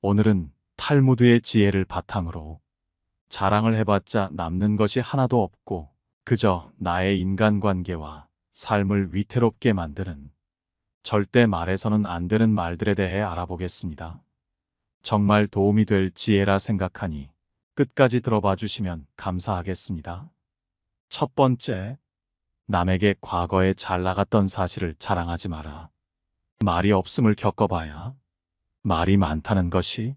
오늘은 탈무드의 지혜를 바탕으로 자랑을 해봤자 남는 것이 하나도 없고 그저 나의 인간관계와 삶을 위태롭게 만드는 절대 말해서는 안 되는 말들에 대해 알아보겠습니다. 정말 도움이 될 지혜라 생각하니 끝까지 들어봐 주시면 감사하겠습니다. 첫 번째, 남에게 과거에 잘 나갔던 사실을 자랑하지 마라. 말이 없음을 겪어봐야 말이 많다는 것이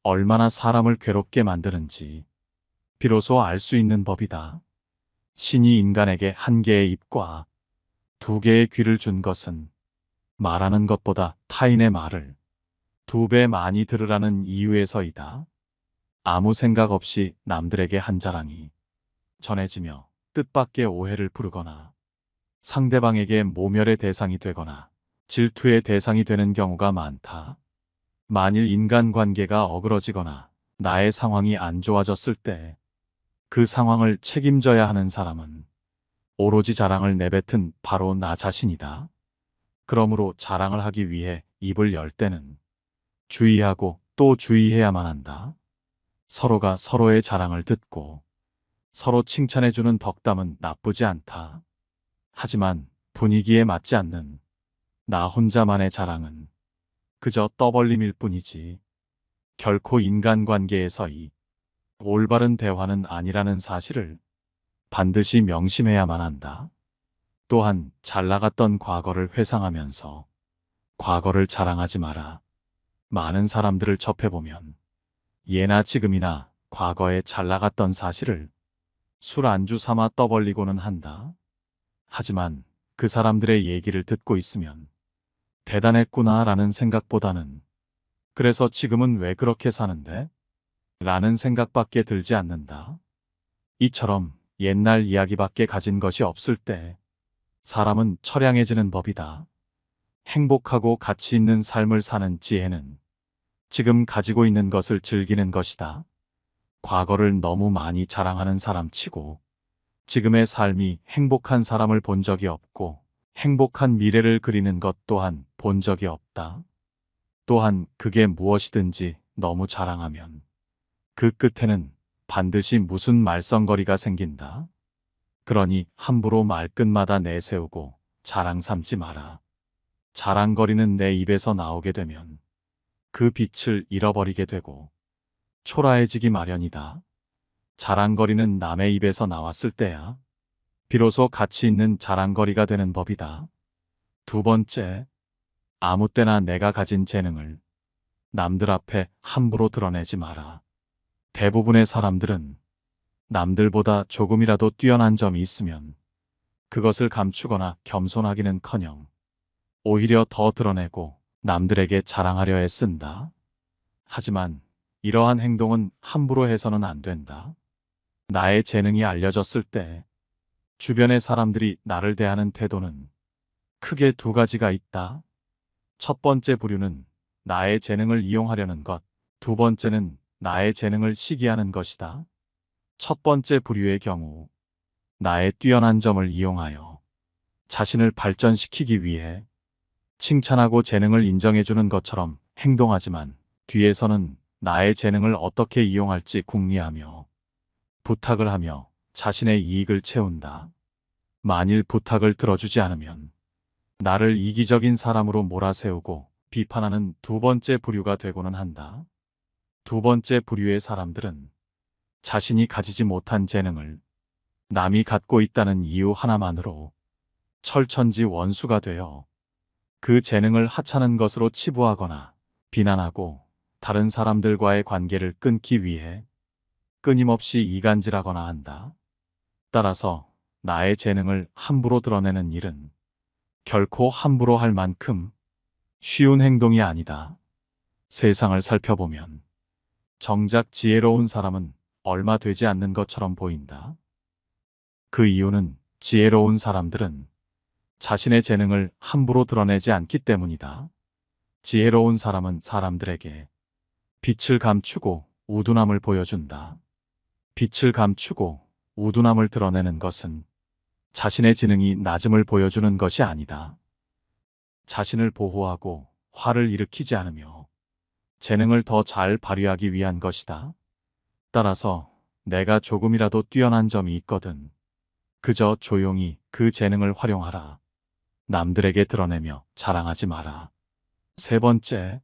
얼마나 사람을 괴롭게 만드는지 비로소 알 수 있는 법이다. 신이 인간에게 한 개의 입과 두 개의 귀를 준 것은 말하는 것보다 타인의 말을 두 배 많이 들으라는 이유에서이다. 아무 생각 없이 남들에게 한 자랑이 전해지며 뜻밖의 오해를 부르거나 상대방에게 모멸의 대상이 되거나 질투의 대상이 되는 경우가 많다. 만일 인간관계가 어그러지거나 나의 상황이 안 좋아졌을 때 그 상황을 책임져야 하는 사람은 오로지 자랑을 내뱉은 바로 나 자신이다. 그러므로 자랑을 하기 위해 입을 열 때는 주의하고 또 주의해야만 한다. 서로가 서로의 자랑을 듣고 서로 칭찬해주는 덕담은 나쁘지 않다. 하지만 분위기에 맞지 않는 나 혼자만의 자랑은 그저 떠벌림일 뿐이지 결코 인간관계에서의 올바른 대화는 아니라는 사실을 반드시 명심해야만 한다. 또한 잘 나갔던 과거를 회상하면서 과거를 자랑하지 마라. 많은 사람들을 접해보면 예나 지금이나 과거에 잘 나갔던 사실을 술 안주 삼아 떠벌리고는 한다. 하지만 그 사람들의 얘기를 듣고 있으면 대단했구나 라는 생각보다는 그래서 지금은 왜 그렇게 사는데? 라는 생각밖에 들지 않는다. 이처럼 옛날 이야기밖에 가진 것이 없을 때 사람은 처량해지는 법이다. 행복하고 가치 있는 삶을 사는 지혜는 지금 가지고 있는 것을 즐기는 것이다. 과거를 너무 많이 자랑하는 사람 치고 지금의 삶이 행복한 사람을 본 적이 없고 행복한 미래를 그리는 것 또한 본 적이 없다. 또한 그게 무엇이든지 너무 자랑하면 그 끝에는 반드시 무슨 말썽거리가 생긴다. 그러니 함부로 말끝마다 내세우고 자랑 삼지 마라. 자랑거리는 내 입에서 나오게 되면 그 빛을 잃어버리게 되고 초라해지기 마련이다. 자랑거리는 남의 입에서 나왔을 때야 비로소 가치 있는 자랑거리가 되는 법이다. 두 번째, 아무 때나 내가 가진 재능을 남들 앞에 함부로 드러내지 마라. 대부분의 사람들은 남들보다 조금이라도 뛰어난 점이 있으면 그것을 감추거나 겸손하기는커녕 오히려 더 드러내고 남들에게 자랑하려 애쓴다. 하지만 이러한 행동은 함부로 해서는 안 된다. 나의 재능이 알려졌을 때 주변의 사람들이 나를 대하는 태도는 크게 두 가지가 있다. 첫 번째 부류는 나의 재능을 이용하려는 것, 두 번째는 나의 재능을 시기하는 것이다. 첫 번째 부류의 경우 나의 뛰어난 점을 이용하여 자신을 발전시키기 위해 칭찬하고 재능을 인정해주는 것처럼 행동하지만 뒤에서는 나의 재능을 어떻게 이용할지 궁리하며 부탁을 하며 자신의 이익을 채운다. 만일 부탁을 들어주지 않으면 나를 이기적인 사람으로 몰아세우고 비판하는 두 번째 부류가 되고는 한다. 두 번째 부류의 사람들은 자신이 가지지 못한 재능을 남이 갖고 있다는 이유 하나만으로 철천지 원수가 되어 그 재능을 하찮은 것으로 치부하거나 비난하고 다른 사람들과의 관계를 끊기 위해 끊임없이 이간질하거나 한다. 따라서 나의 재능을 함부로 드러내는 일은 결코 함부로 할 만큼 쉬운 행동이 아니다. 세상을 살펴보면 정작 지혜로운 사람은 얼마 되지 않는 것처럼 보인다. 그 이유는 지혜로운 사람들은 자신의 재능을 함부로 드러내지 않기 때문이다. 지혜로운 사람은 사람들에게 빛을 감추고 우둔함을 보여준다. 빛을 감추고 우둔함을 드러내는 것은 자신의 지능이 낮음을 보여주는 것이 아니다. 자신을 보호하고 화를 일으키지 않으며 재능을 더 잘 발휘하기 위한 것이다. 따라서 내가 조금이라도 뛰어난 점이 있거든. 그저 조용히 그 재능을 활용하라. 남들에게 드러내며 자랑하지 마라. 세 번째,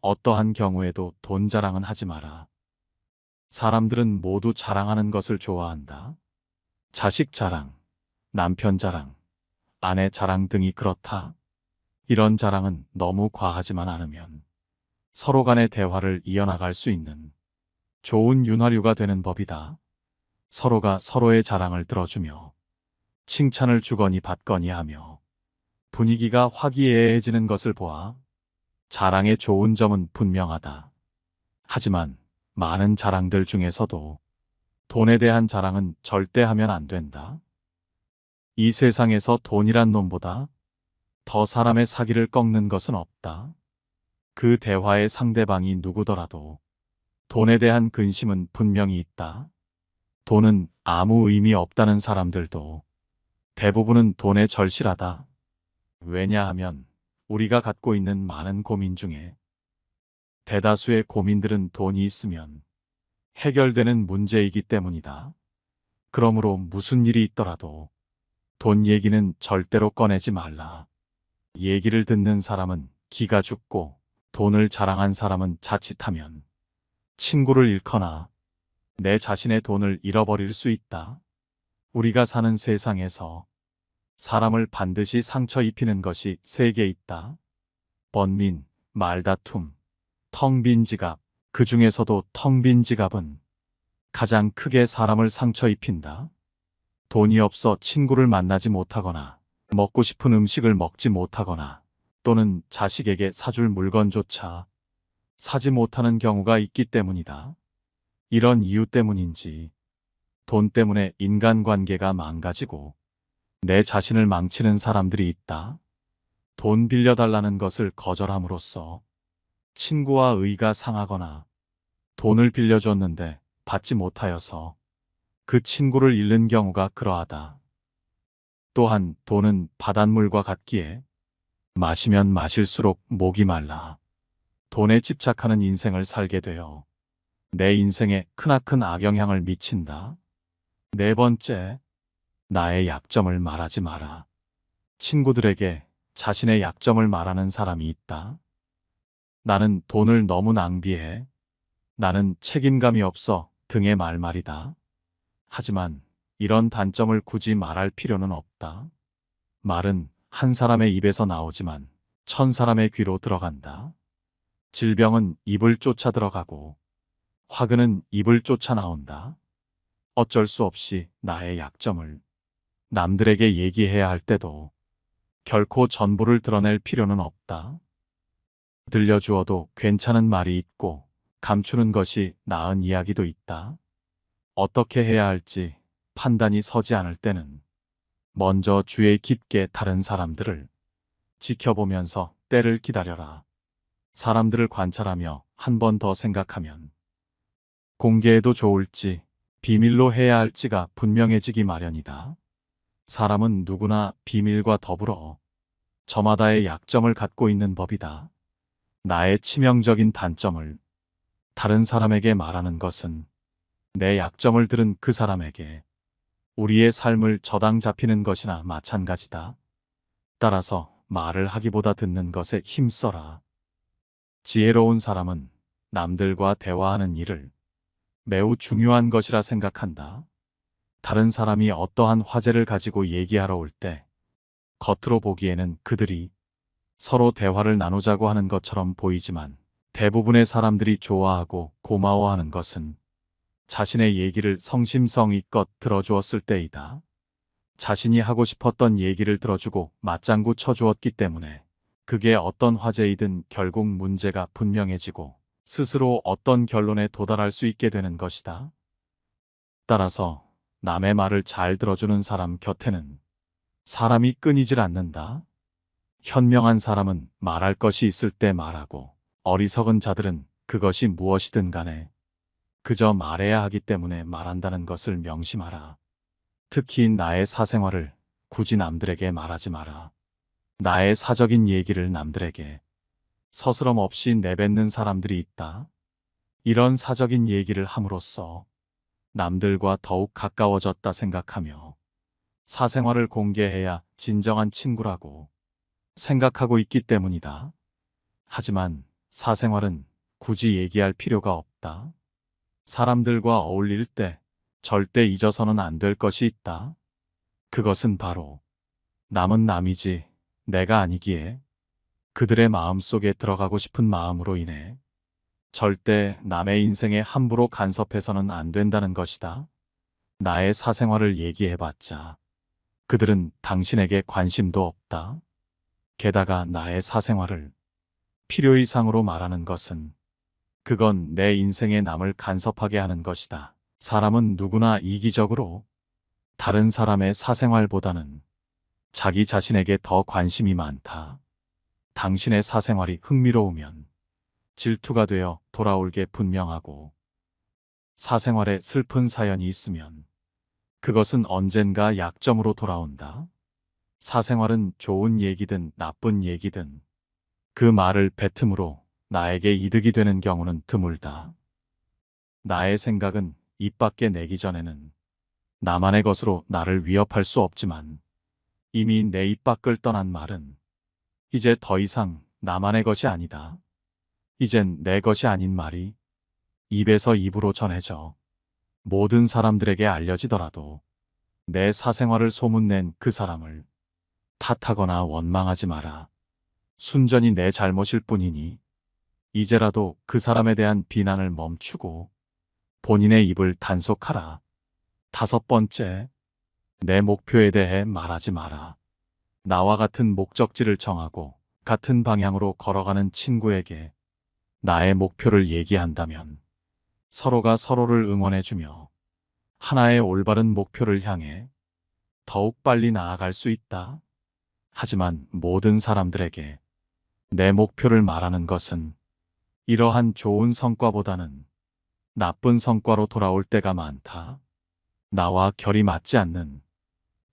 어떠한 경우에도 돈 자랑은 하지 마라. 사람들은 모두 자랑하는 것을 좋아한다. 자식 자랑, 남편 자랑, 아내 자랑 등이 그렇다. 이런 자랑은 너무 과하지만 않으면 서로 간의 대화를 이어나갈 수 있는 좋은 윤활유가 되는 법이다. 서로가 서로의 자랑을 들어주며 칭찬을 주거니 받거니 하며 분위기가 화기애애해지는 것을 보아 자랑의 좋은 점은 분명하다. 하지만 많은 자랑들 중에서도 돈에 대한 자랑은 절대 하면 안 된다. 이 세상에서 돈이란 놈보다 더 사람의 사기를 꺾는 것은 없다. 그 대화의 상대방이 누구더라도 돈에 대한 근심은 분명히 있다. 돈은 아무 의미 없다는 사람들도 대부분은 돈에 절실하다. 왜냐하면 우리가 갖고 있는 많은 고민 중에 대다수의 고민들은 돈이 있으면 해결되는 문제이기 때문이다. 그러므로 무슨 일이 있더라도 돈 얘기는 절대로 꺼내지 말라. 얘기를 듣는 사람은 기가 죽고 돈을 자랑한 사람은 자칫하면 친구를 잃거나 내 자신의 돈을 잃어버릴 수 있다. 우리가 사는 세상에서 사람을 반드시 상처 입히는 것이 세 개 있다. 번민, 말다툼, 텅 빈 지갑. 그 중에서도 텅 빈 지갑은 가장 크게 사람을 상처 입힌다. 돈이 없어 친구를 만나지 못하거나 먹고 싶은 음식을 먹지 못하거나 또는 자식에게 사줄 물건조차 사지 못하는 경우가 있기 때문이다. 이런 이유 때문인지 돈 때문에 인간관계가 망가지고 내 자신을 망치는 사람들이 있다. 돈 빌려달라는 것을 거절함으로써 친구와 의가 상하거나 돈을 빌려줬는데 받지 못하여서 그 친구를 잃는 경우가 그러하다. 또한 돈은 바닷물과 같기에 마시면 마실수록 목이 말라 돈에 집착하는 인생을 살게 되어 내 인생에 크나큰 악영향을 미친다. 네 번째, 나의 약점을 말하지 마라. 친구들에게 자신의 약점을 말하는 사람이 있다. 나는 돈을 너무 낭비해. 나는 책임감이 없어 등의 말말이다. 하지만 이런 단점을 굳이 말할 필요는 없다. 말은 한 사람의 입에서 나오지만 천 사람의 귀로 들어간다. 질병은 입을 쫓아 들어가고 화근은 입을 쫓아 나온다. 어쩔 수 없이 나의 약점을 남들에게 얘기해야 할 때도 결코 전부를 드러낼 필요는 없다. 들려주어도 괜찮은 말이 있고 감추는 것이 나은 이야기도 있다. 어떻게 해야 할지 판단이 서지 않을 때는 먼저 주의 깊게 다른 사람들을 지켜보면서 때를 기다려라. 사람들을 관찰하며 한 번 더 생각하면 공개해도 좋을지 비밀로 해야 할지가 분명해지기 마련이다. 사람은 누구나 비밀과 더불어 저마다의 약점을 갖고 있는 법이다. 나의 치명적인 단점을 다른 사람에게 말하는 것은 내 약점을 들은 그 사람에게 우리의 삶을 저당 잡히는 것이나 마찬가지다. 따라서 말을 하기보다 듣는 것에 힘써라. 지혜로운 사람은 남들과 대화하는 일을 매우 중요한 것이라 생각한다. 다른 사람이 어떠한 화제를 가지고 얘기하러 올 때 겉으로 보기에는 그들이 서로 대화를 나누자고 하는 것처럼 보이지만 대부분의 사람들이 좋아하고 고마워하는 것은 자신의 얘기를 성심성의껏 들어주었을 때이다. 자신이 하고 싶었던 얘기를 들어주고 맞장구 쳐주었기 때문에 그게 어떤 화제이든 결국 문제가 분명해지고 스스로 어떤 결론에 도달할 수 있게 되는 것이다. 따라서 남의 말을 잘 들어주는 사람 곁에는 사람이 끊이질 않는다. 현명한 사람은 말할 것이 있을 때 말하고 어리석은 자들은 그것이 무엇이든 간에 그저 말해야 하기 때문에 말한다는 것을 명심하라. 특히 나의 사생활을 굳이 남들에게 말하지 마라. 나의 사적인 얘기를 남들에게 서스럼 없이 내뱉는 사람들이 있다. 이런 사적인 얘기를 함으로써 남들과 더욱 가까워졌다 생각하며 사생활을 공개해야 진정한 친구라고 생각하고 있기 때문이다. 하지만 사생활은 굳이 얘기할 필요가 없다. 사람들과 어울릴 때 절대 잊어서는 안 될 것이 있다. 그것은 바로 남은 남이지 내가 아니기에 그들의 마음속에 들어가고 싶은 마음으로 인해 절대 남의 인생에 함부로 간섭해서는 안 된다는 것이다. 나의 사생활을 얘기해봤자 그들은 당신에게 관심도 없다. 게다가 나의 사생활을 필요 이상으로 말하는 것은 그건 내 인생에 남을 간섭하게 하는 것이다. 사람은 누구나 이기적으로 다른 사람의 사생활보다는 자기 자신에게 더 관심이 많다. 당신의 사생활이 흥미로우면 질투가 되어 돌아올 게 분명하고 사생활에 슬픈 사연이 있으면 그것은 언젠가 약점으로 돌아온다. 사생활은 좋은 얘기든 나쁜 얘기든 그 말을 뱉음으로 나에게 이득이 되는 경우는 드물다. 나의 생각은 입 밖에 내기 전에는 나만의 것으로 나를 위협할 수 없지만 이미 내 입 밖을 떠난 말은 이제 더 이상 나만의 것이 아니다. 이젠 내 것이 아닌 말이 입에서 입으로 전해져 모든 사람들에게 알려지더라도 내 사생활을 소문낸 그 사람을 탓하거나 원망하지 마라. 순전히 내 잘못일 뿐이니 이제라도 그 사람에 대한 비난을 멈추고 본인의 입을 단속하라. 5번째, 내 목표에 대해 말하지 마라. 나와 같은 목적지를 정하고 같은 방향으로 걸어가는 친구에게 나의 목표를 얘기한다면 서로가 서로를 응원해주며 하나의 올바른 목표를 향해 더욱 빨리 나아갈 수 있다. 하지만 모든 사람들에게 내 목표를 말하는 것은 이러한 좋은 성과보다는 나쁜 성과로 돌아올 때가 많다. 나와 결이 맞지 않는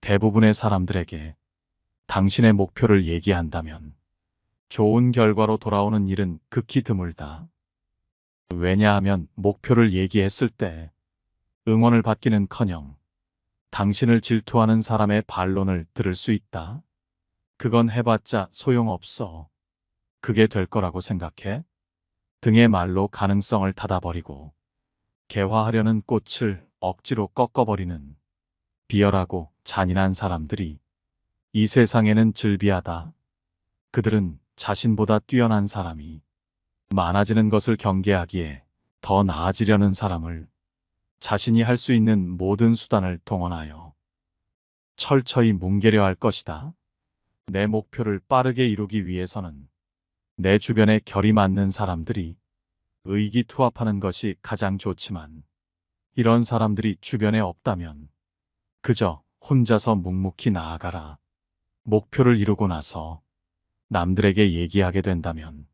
대부분의 사람들에게 당신의 목표를 얘기한다면 좋은 결과로 돌아오는 일은 극히 드물다. 왜냐하면 목표를 얘기했을 때 응원을 받기는커녕 당신을 질투하는 사람의 반론을 들을 수 있다. 그건 해봤자 소용없어. 그게 될 거라고 생각해? 등의 말로 가능성을 닫아버리고 개화하려는 꽃을 억지로 꺾어버리는 비열하고 잔인한 사람들이 이 세상에는 즐비하다. 그들은 자신보다 뛰어난 사람이 많아지는 것을 경계하기에 더 나아지려는 사람을 자신이 할 수 있는 모든 수단을 동원하여 철저히 뭉개려 할 것이다. 내 목표를 빠르게 이루기 위해서는 내 주변에 결이 맞는 사람들이 의기투합하는 것이 가장 좋지만 이런 사람들이 주변에 없다면 그저 혼자서 묵묵히 나아가라. 목표를 이루고 나서 남들에게 얘기하게 된다면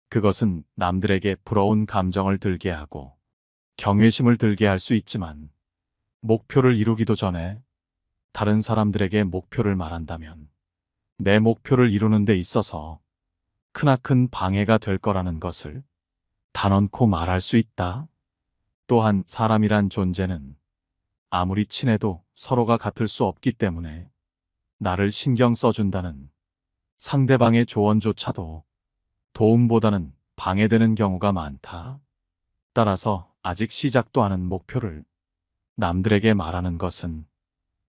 그것은 남들에게 부러운 감정을 들게 하고 경외심을 들게 할 수 있지만 목표를 이루기도 전에 다른 사람들에게 목표를 말한다면 내 목표를 이루는 데 있어서 크나큰 방해가 될 거라는 것을 단언코 말할 수 있다. 또한 사람이란 존재는 아무리 친해도 서로가 같을 수 없기 때문에 나를 신경 써준다는 상대방의 조언조차도 도움보다는 방해되는 경우가 많다. 따라서 아직 시작도 않은 목표를 남들에게 말하는 것은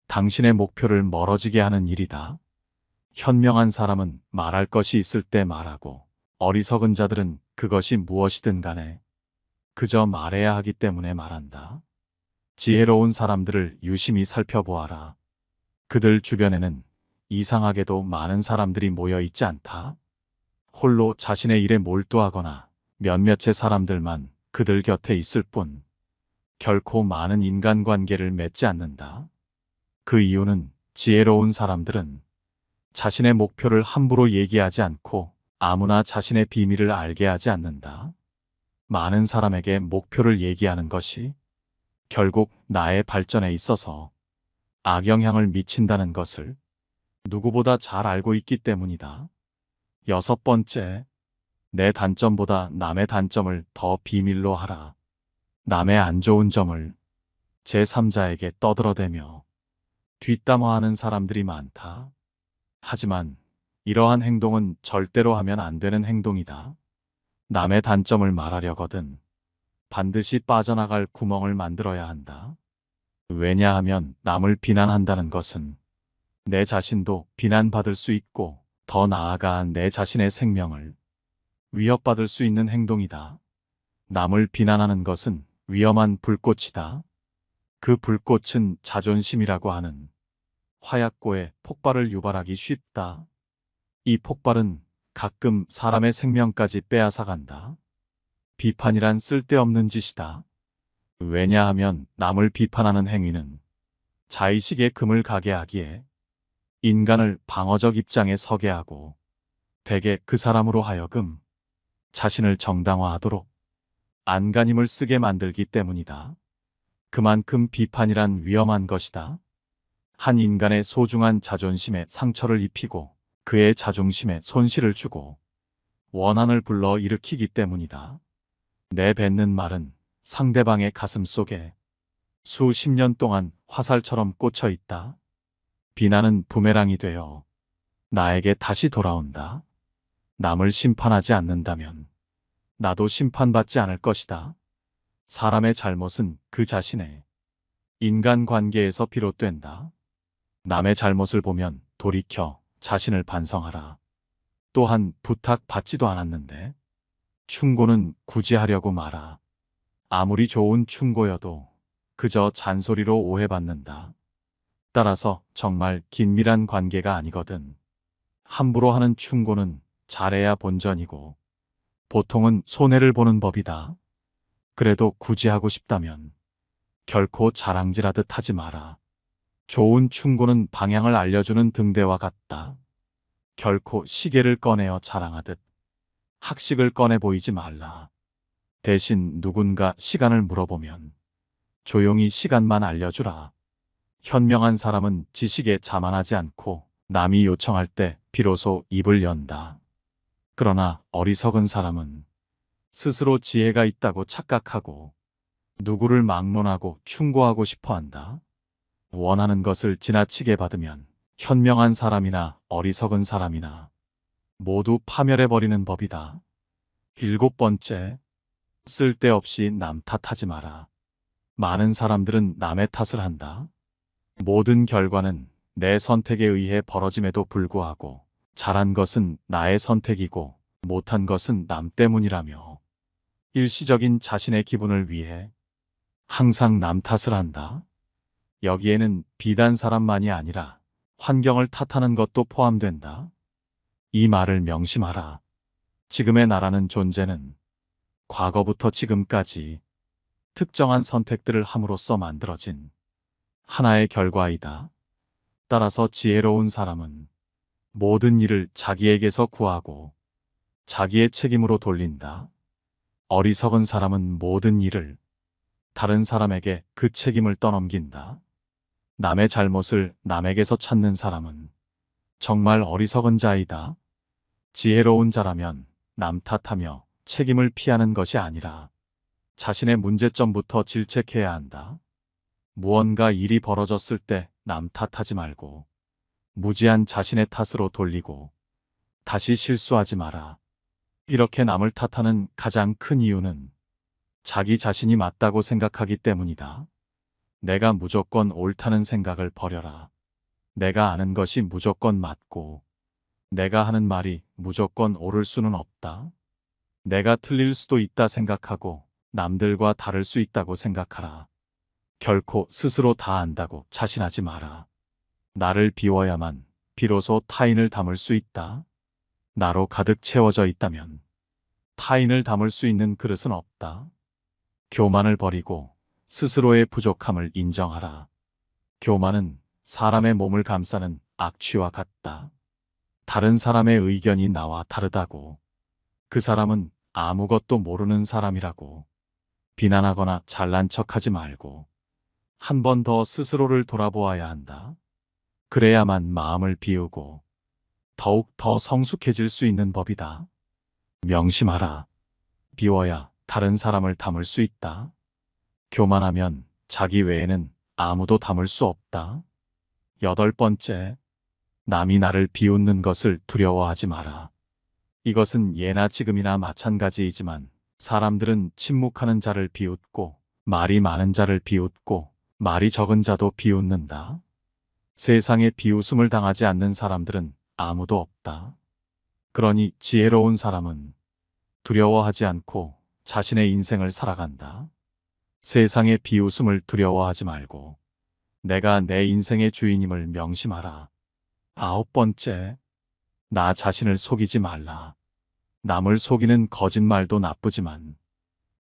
당신의 목표를 멀어지게 하는 일이다. 현명한 사람은 말할 것이 있을 때 말하고 어리석은 자들은 그것이 무엇이든 간에 그저 말해야 하기 때문에 말한다. 지혜로운 사람들을 유심히 살펴보아라. 그들 주변에는 이상하게도 많은 사람들이 모여 있지 않다. 홀로 자신의 일에 몰두하거나 몇몇의 사람들만 그들 곁에 있을 뿐 결코 많은 인간관계를 맺지 않는다. 그 이유는 지혜로운 사람들은 자신의 목표를 함부로 얘기하지 않고 아무나 자신의 비밀을 알게 하지 않는다. 많은 사람에게 목표를 얘기하는 것이 결국 나의 발전에 있어서 악영향을 미친다는 것을 누구보다 잘 알고 있기 때문이다. 6번째, 내 단점보다 남의 단점을 더 비밀로 하라. 남의 안 좋은 점을 제3자에게 떠들어대며 뒷담화하는 사람들이 많다. 하지만 이러한 행동은 절대로 하면 안 되는 행동이다. 남의 단점을 말하려거든 반드시 빠져나갈 구멍을 만들어야 한다. 왜냐하면 남을 비난한다는 것은 내 자신도 비난받을 수 있고 더 나아가 내 자신의 생명을 위협받을 수 있는 행동이다. 남을 비난하는 것은 위험한 불꽃이다. 그 불꽃은 자존심이라고 하는 화약고에 폭발을 유발하기 쉽다. 이 폭발은 가끔 사람의 생명까지 빼앗아간다. 비판이란 쓸데없는 짓이다. 왜냐하면 남을 비판하는 행위는 자의식의 금을 가게 하기에 인간을 방어적 입장에 서게 하고 대개 그 사람으로 하여금 자신을 정당화하도록 안간힘을 쓰게 만들기 때문이다. 그만큼 비판이란 위험한 것이다. 한 인간의 소중한 자존심에 상처를 입히고 그의 자존심에 손실을 주고 원한을 불러 일으키기 때문이다. 내뱉는 말은 상대방의 가슴 속에 수십 년 동안 화살처럼 꽂혀 있다. 비난은 부메랑이 되어 나에게 다시 돌아온다. 남을 심판하지 않는다면 나도 심판받지 않을 것이다. 사람의 잘못은 그 자신의 인간관계에서 비롯된다. 남의 잘못을 보면 돌이켜 자신을 반성하라. 또한 부탁받지도 않았는데 충고는 굳이 하려고 마라. 아무리 좋은 충고여도 그저 잔소리로 오해받는다. 따라서 정말 긴밀한 관계가 아니거든. 함부로 하는 충고는 잘해야 본전이고 보통은 손해를 보는 법이다. 그래도 굳이 하고 싶다면 결코 자랑질하듯 하지 마라. 좋은 충고는 방향을 알려주는 등대와 같다. 결코 시계를 꺼내어 자랑하듯 학식을 꺼내 보이지 말라. 대신 누군가 시간을 물어보면 조용히 시간만 알려주라. 현명한 사람은 지식에 자만하지 않고 남이 요청할 때 비로소 입을 연다. 그러나 어리석은 사람은 스스로 지혜가 있다고 착각하고 누구를 막론하고 충고하고 싶어 한다. 원하는 것을 지나치게 받으면 현명한 사람이나 어리석은 사람이나 모두 파멸해버리는 법이다. 7번째, 쓸데없이 남 탓하지 마라. 많은 사람들은 남의 탓을 한다. 모든 결과는 내 선택에 의해 벌어짐에도 불구하고 잘한 것은 나의 선택이고 못한 것은 남 때문이라며 일시적인 자신의 기분을 위해 항상 남 탓을 한다. 여기에는 비단 사람만이 아니라 환경을 탓하는 것도 포함된다. 이 말을 명심하라. 지금의 나라는 존재는 과거부터 지금까지 특정한 선택들을 함으로써 만들어진 하나의 결과이다. 따라서 지혜로운 사람은 모든 일을 자기에게서 구하고 자기의 책임으로 돌린다. 어리석은 사람은 모든 일을 다른 사람에게 그 책임을 떠넘긴다. 남의 잘못을 남에게서 찾는 사람은 정말 어리석은 자이다. 지혜로운 자라면 남 탓하며 책임을 피하는 것이 아니라 자신의 문제점부터 질책해야 한다. 무언가 일이 벌어졌을 때 남 탓하지 말고 무지한 자신의 탓으로 돌리고 다시 실수하지 마라. 이렇게 남을 탓하는 가장 큰 이유는 자기 자신이 맞다고 생각하기 때문이다. 내가 무조건 옳다는 생각을 버려라. 내가 아는 것이 무조건 맞고 내가 하는 말이 무조건 옳을 수는 없다. 내가 틀릴 수도 있다 생각하고 남들과 다를 수 있다고 생각하라. 결코 스스로 다 안다고 자신하지 마라. 나를 비워야만 비로소 타인을 담을 수 있다. 나로 가득 채워져 있다면 타인을 담을 수 있는 그릇은 없다. 교만을 버리고 스스로의 부족함을 인정하라. 교만은 사람의 몸을 감싸는 악취와 같다. 다른 사람의 의견이 나와 다르다고 그 사람은 아무것도 모르는 사람이라고 비난하거나 잘난 척하지 말고 한 번 더 스스로를 돌아보아야 한다. 그래야만 마음을 비우고 더욱 더 성숙해질 수 있는 법이다. 명심하라. 비워야 다른 사람을 담을 수 있다. 교만하면 자기 외에는 아무도 담을 수 없다. 8번째, 남이 나를 비웃는 것을 두려워하지 마라. 이것은 예나 지금이나 마찬가지이지만 사람들은 침묵하는 자를 비웃고 말이 많은 자를 비웃고 말이 적은 자도 비웃는다. 세상에 비웃음을 당하지 않는 사람들은 아무도 없다. 그러니 지혜로운 사람은 두려워하지 않고 자신의 인생을 살아간다. 세상의 비웃음을 두려워하지 말고 내가 내 인생의 주인임을 명심하라. 9번째, 나 자신을 속이지 말라. 남을 속이는 거짓말도 나쁘지만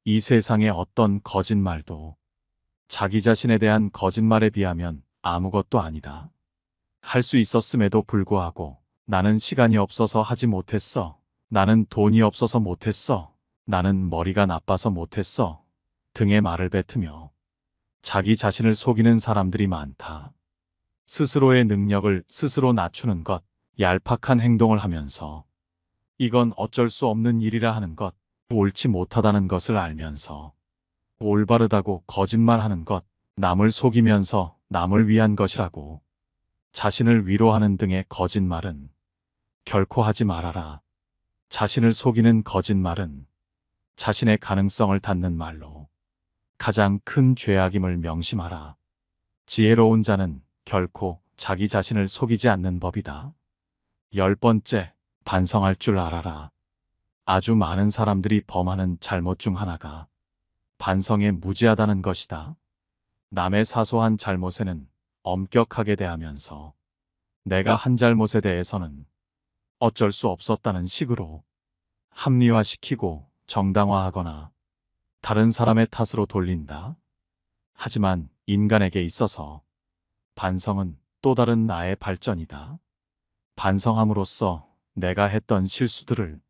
이 세상의 어떤 거짓말도 자기 자신에 대한 거짓말에 비하면 아무것도 아니다. 할 수 있었음에도 불구하고 나는 시간이 없어서 하지 못했어. 나는 돈이 없어서 못했어. 나는 머리가 나빠서 못했어. 등의 말을 뱉으며 자기 자신을 속이는 사람들이 많다. 스스로의 능력을 스스로 낮추는 것, 얄팍한 행동을 하면서 이건 어쩔 수 없는 일이라 하는 것, 옳지 못하다는 것을 알면서 올바르다고 거짓말하는 것, 남을 속이면서 남을 위한 것이라고 자신을 위로하는 등의 거짓말은 결코 하지 말아라. 자신을 속이는 거짓말은 자신의 가능성을 닫는 말로 가장 큰 죄악임을 명심하라. 지혜로운 자는 결코 자기 자신을 속이지 않는 법이다. 10번째, 반성할 줄 알아라. 아주 많은 사람들이 범하는 잘못 중 하나가 반성에 무지하다는 것이다. 남의 사소한 잘못에는 엄격하게 대하면서 내가 한 잘못에 대해서는 어쩔 수 없었다는 식으로 합리화시키고 정당화하거나 다른 사람의 탓으로 돌린다. 하지만 인간에게 있어서 반성은 또 다른 나의 발전이다. 반성함으로써 내가 했던 실수들을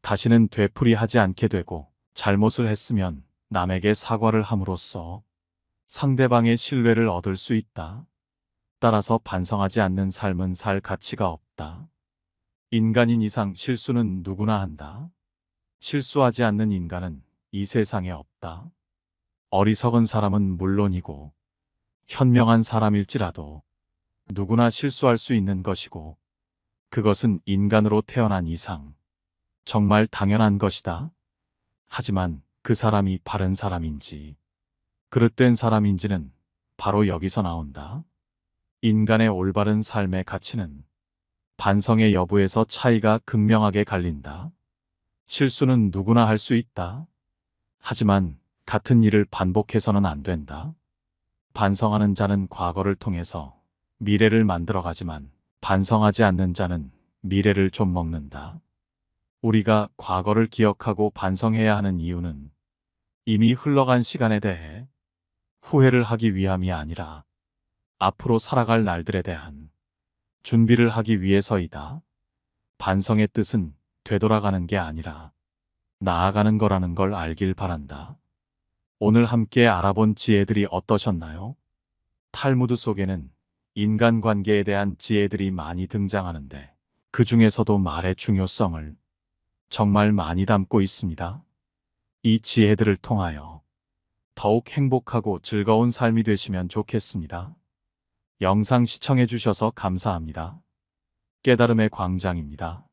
다시는 되풀이하지 않게 되고 잘못을 했으면 남에게 사과를 함으로써 상대방의 신뢰를 얻을 수 있다. 따라서 반성하지 않는 삶은 살 가치가 없다. 인간인 이상 실수는 누구나 한다. 실수하지 않는 인간은 이 세상에 없다. 어리석은 사람은 물론이고 현명한 사람일지라도 누구나 실수할 수 있는 것이고 그것은 인간으로 태어난 이상 정말 당연한 것이다. 하지만 그 사람이 바른 사람인지 그릇된 사람인지는 바로 여기서 나온다. 인간의 올바른 삶의 가치는 반성의 여부에서 차이가 극명하게 갈린다. 실수는 누구나 할 수 있다. 하지만 같은 일을 반복해서는 안 된다. 반성하는 자는 과거를 통해서 미래를 만들어가지만 반성하지 않는 자는 미래를 좀 먹는다. 우리가 과거를 기억하고 반성해야 하는 이유는 이미 흘러간 시간에 대해 후회를 하기 위함이 아니라 앞으로 살아갈 날들에 대한 준비를 하기 위해서이다. 반성의 뜻은 되돌아가는 게 아니라 나아가는 거라는 걸 알길 바란다. 오늘 함께 알아본 지혜들이 어떠셨나요? 탈무드 속에는 인간관계에 대한 지혜들이 많이 등장하는데 그 중에서도 말의 중요성을 정말 많이 담고 있습니다. 이 지혜들을 통하여 더욱 행복하고 즐거운 삶이 되시면 좋겠습니다. 영상 시청해 주셔서 감사합니다. 깨달음의 광장입니다.